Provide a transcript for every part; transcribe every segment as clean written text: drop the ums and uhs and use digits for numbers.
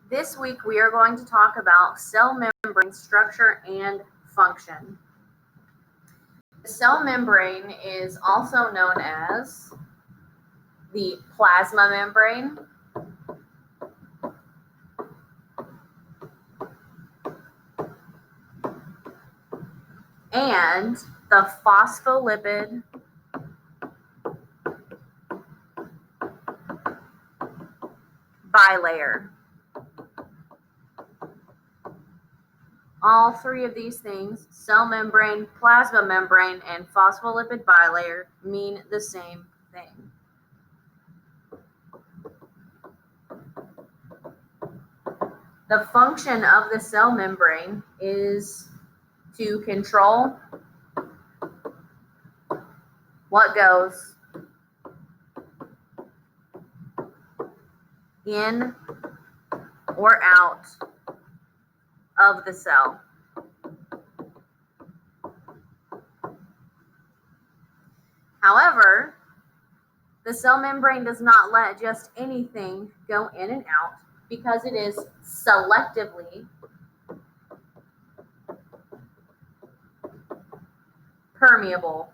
This week we are going to talk about cell membrane structure and function. The cell membrane is also known as the plasma membrane, and the phospholipid bilayer. All three of these things, cell membrane, plasma membrane, and phospholipid bilayer, mean the same thing. The function of the cell membrane is to control what goes in or out of the cell. However, the cell membrane does not let just anything go in and out because it is selectively permeable.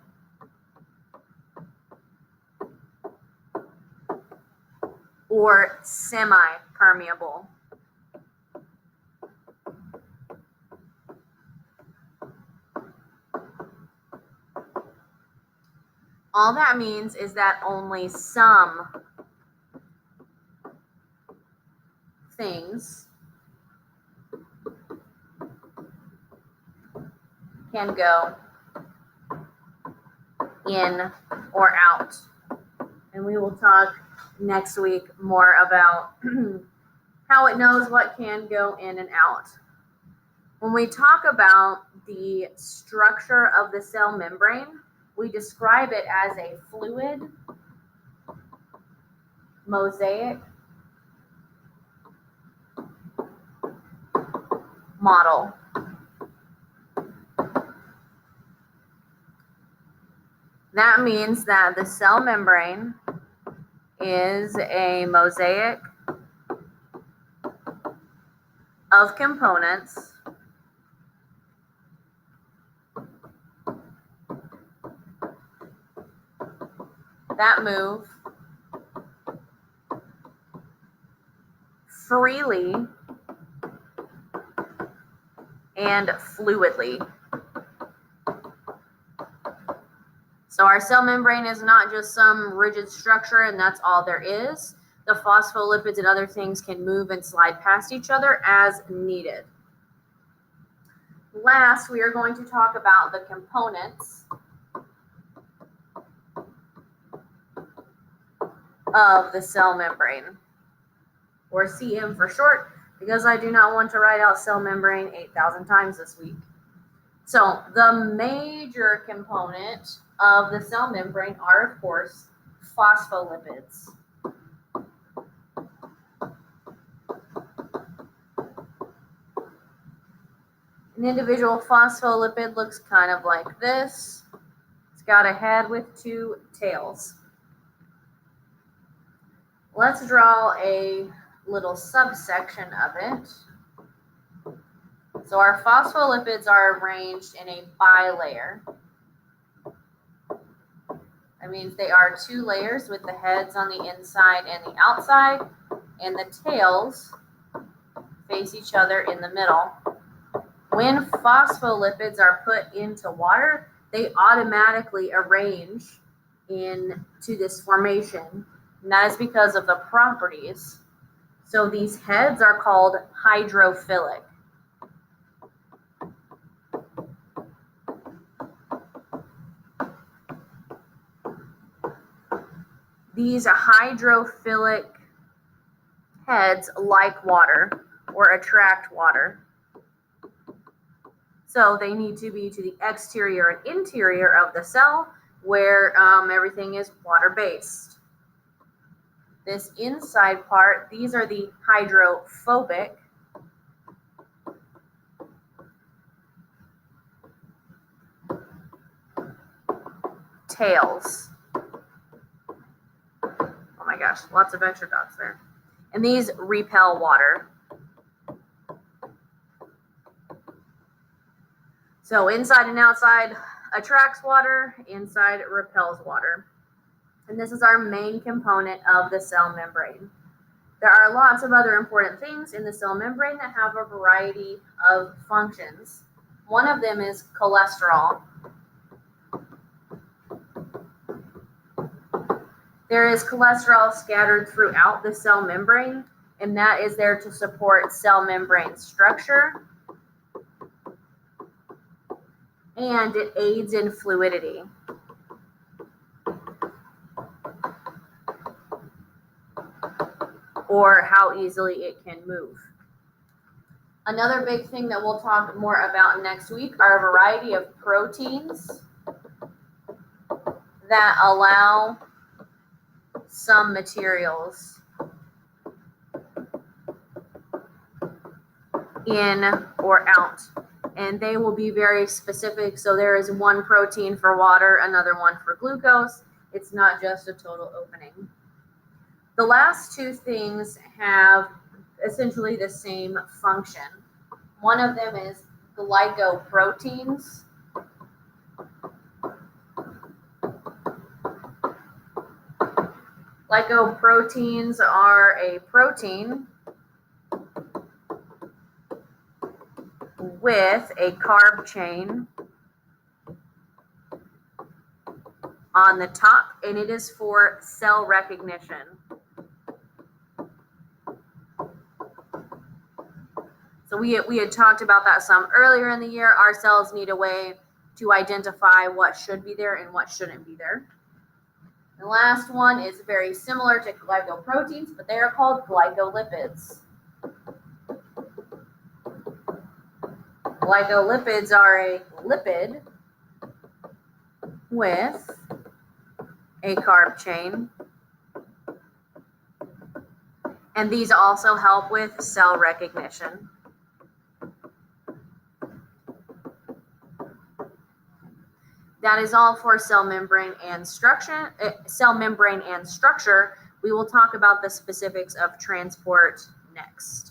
Or semi-permeable. All that means is that only some things can go in or out. And we will talk next week more about how it knows what can go in and out. When we talk about the structure of the cell membrane, we describe it as a fluid mosaic model. That means that the cell membrane is a mosaic of components that move freely and fluidly. So our cell membrane is not just some rigid structure and that's all there is. The phospholipids and other things can move and slide past each other as needed. Last, we are going to talk about the components of the cell membrane, or CM for short, because I do not want to write out cell membrane 8,000 times this week. So the major component of the cell membrane are, of course, phospholipids. An individual phospholipid looks kind of like this. It's got a head with two tails. Let's draw a little subsection of it. So our phospholipids are arranged in a bilayer. That means they are two layers with the heads on the inside and the outside, and the tails face each other in the middle. When phospholipids are put into water, they automatically arrange into this formation, and that is because of the properties. So these heads are called hydrophilic. These hydrophilic heads like water or attract water. So they need to be to the exterior and interior of the cell where everything is water-based. This inside part, these are the hydrophobic tails. Oh my gosh, lots of extra dots there. And these repel water. So inside and outside attracts water, inside repels water. And this is our main component of the cell membrane. There are lots of other important things in the cell membrane that have a variety of functions. One of them is cholesterol. There is cholesterol scattered throughout the cell membrane, and that is there to support cell membrane structure, and it aids in fluidity. Or how easily it can move. Another big thing that we'll talk more about next week are a variety of proteins that allow some materials in or out. And they will be very specific. So there is one protein for water, another one for glucose. It's not just a total opening. The last two things have essentially the same function. One of them is glycoproteins. Glycoproteins are a protein with a carb chain on the top, and it is for cell recognition. So we had talked about that some earlier in the year. Our cells need a way to identify what should be there and what shouldn't be there. The last one is very similar to glycoproteins, but they are called glycolipids. Glycolipids are a lipid with a carb chain, and these also help with cell recognition. That is all for cell membrane and structure. We will talk about the specifics of transport next.